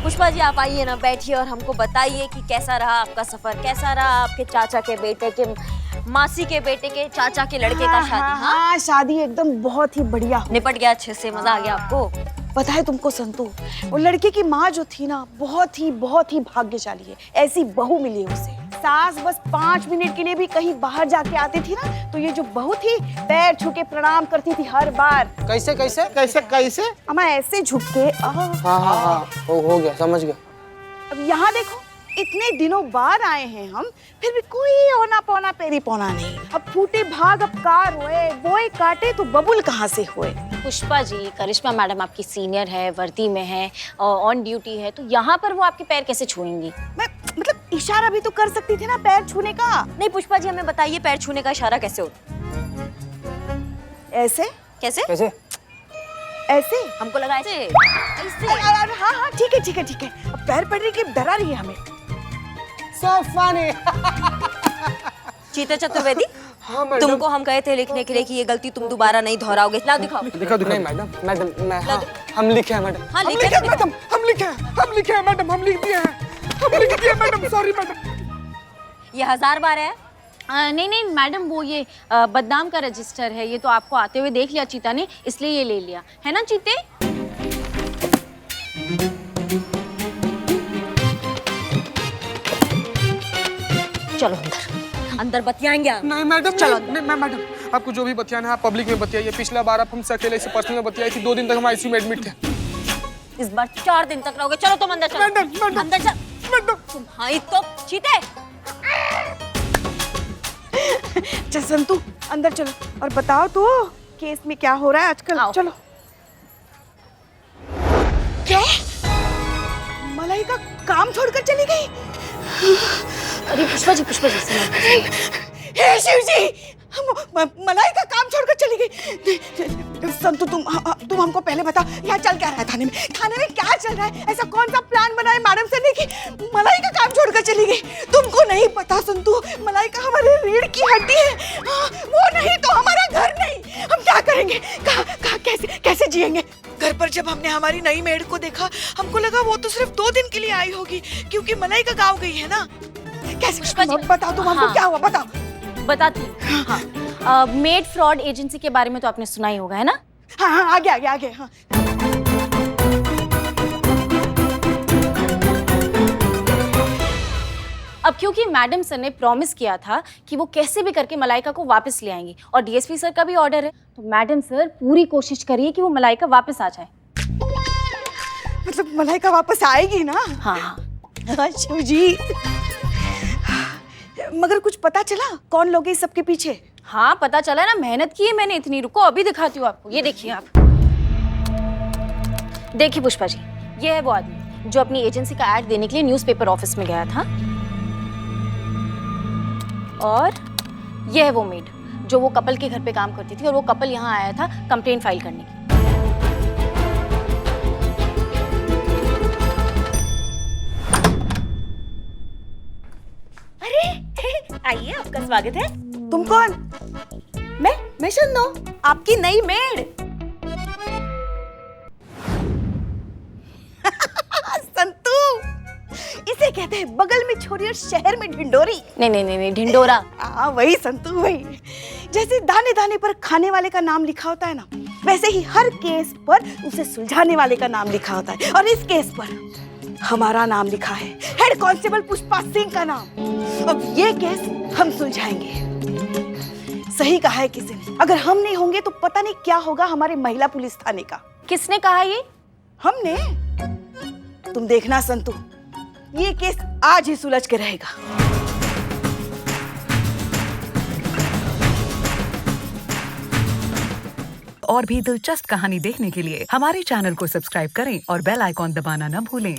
पुष्पा जी आप आइए ना, बैठिए और हमको बताइए कि कैसा रहा आपका सफर, कैसा रहा आपके चाचा के बेटे के, मासी के बेटे के चाचा के लड़के का शादी? हाँ, शादी एकदम बहुत ही बढ़िया निपट गया अच्छे से, मजा आ गया आपको? पता है तुमको संतू, वो लड़के की माँ जो थी ना बहुत ही भाग्यशाली है। ऐसी बहू मिली है उसे। सास बस 5 मिनट के लिए भी कहीं बाहर जाके आती थी ना तो ये जो बहू थी पैर छू के प्रणाम करती थी हर बार। कैसे कैसे कैसे कैसे? अम्मा ऐसे झुक के हाँ, हो गया, समझ गया। अब यहाँ देखो, इतने दिनों बाद आए हैं हम, फिर भी कोई औना पौना पेरी पौना नहीं। अब फूटे भाग अब कार हुए, बोए काटे तो बबुल कहाँ से हुए? पुष्पा जी, करिश्मा मैडम आपकी सीनियर है, वर्दी में है, ऑन ड्यूटी है, तो यहाँ पर वो आपके पैर कैसे छुएंगी? मैं मतलब इशारा भी तो कर सकती थी ना पैर छूने का। नहीं पुष्पा जी, हमें बताइए पैर छूने का इशारा कैसे होता? ऐसे? कैसे? कैसे? ऐसे? हमको लगा ऐसे। ऐसे? हाँ ठीक है। अब पैर पड़ने की डरा रही है हमें। So funny। चीते चतुर्वेदी, हाँ मैडम। तुमको हम कहे थे लिखने के लिए कि ये गलती तुम दोबारा नहीं दोहराओगे। लाओ दिखाओ। दिखा नहीं मैडम, मैं हाँ, हम लिखे हैं मैडम। हाँ हम लिखे लिखे मैडम, हम लिखे हैं मैडम, हम लिख दिए हैं, हम लिख दिए मैडम, सॉरी मैडम। ये 1000 बार है। नहीं मैडम, वो ये बदनाम का रजिस्टर है। ये तो आपको आते हुए देख लिया चीता ने, इसलिए ये ले लिया है ना चीते? चलो अंदर बतियाएंगे। नहीं मैडम, चलो मैं मैडम, आपको जो भी बतियाना है आप पब्लिक में बतियाइए। पिछला बार आप हमसे अकेले से पर्सनल में बतियाई थी, 2 दिन तक हम आईसीयू में एडमिट थे। इस बार 4 दिन तक रहोगे। चलो तुम अंदर चलो। मैडम, अंदर चल। तुम्हारी तो चीते। चल संतू अंदर चलो और बताओ तो केस में क्या हो रहा है आजकल। चलो। क्या? मलाइका काम छोड़कर चली गई? अरे पुष्पा जी हे शिव जी, मलाइका काम छोड़कर चली गई। संतू तुम हमको पहले बता, यहाँ चल क्या रहा है थाने में? थाने में क्या चल रहा है? ऐसा कौन सा प्लान बना है मैडम सर ने कि मलाइका काम छोड़कर चली गई? तुमको नहीं पता संतू, मलाइका हमारे रीढ़ की हड्डी है। वो नहीं तो हमारा घर नहीं। हम क्या करेंगे? कहाँ कैसे जिएंगे? घर पर जब हमने हमारी नई मेड को देखा हमको लगा वो तो सिर्फ 2 दिन के लिए आई होगी क्योंकि मलाइका गाँव गई है ना। कैसे? बताओ तुम हमको क्या हुआ, बताओ। बताती हाँ। मेड फ्रॉड एजेंसी के बारे में तो आपने सुना ही होगा, है ना? हाँ आगे हाँ। अब क्योंकि मैडम सर ने प्रॉमिस किया था कि वो कैसे भी करके मलाइका को वापस ले आएंगी और डीएसपी सर का भी ऑर्डर है, तो मैडम सर पूरी कोशिश करिए कि वो मलाइका वापस आ जाए। मतलब मलाइका वापस आएगी ना? हाँ शिव जी, मगर कुछ पता चला कौन लोग हैं इस सबके पीछे? हाँ पता चला ना, मेहनत की है मैंने इतनी। रुको अभी दिखाती हूँ आपको, ये देखिए आप। देखिए पुष्पा जी, ये है वो आदमी जो अपनी एजेंसी का ऐड देने के लिए न्यूज़पेपर ऑफिस में गया था, और ये है वो मेड जो वो कपल के घर पे काम करती थी, और वो कपल यहाँ आया था कंप्लेंट फाइल करने की। अरे आइए, आपका स्वागत है। तुम कौन? मैं शन्नो, आपकी नई मेड। संतू, इसे कहते हैं बगल में छोरी और शहर में ढिंडोरी। नहीं ढिंडोरा। हाँ वही संतू, वही। जैसे दाने दाने पर खाने वाले का नाम लिखा होता है ना, वैसे ही हर केस पर उसे सुलझाने वाले का नाम लिखा होता है, और इस केस पर हमारा नाम लिखा है, हेड कांस्टेबल पुष्पा सिंह का नाम। अब ये केस हम सुलझाएंगे। सही कहा है किसी ने, अगर हम नहीं होंगे तो पता नहीं क्या होगा हमारे महिला पुलिस थाने का। किसने कहा ये? हमने। तुम देखना संतू, ये केस आज ही सुलझ के रहेगा। और भी दिलचस्प कहानी देखने के लिए हमारे चैनल को सब्सक्राइब करें और बेल आइकॉन दबाना न भूलें।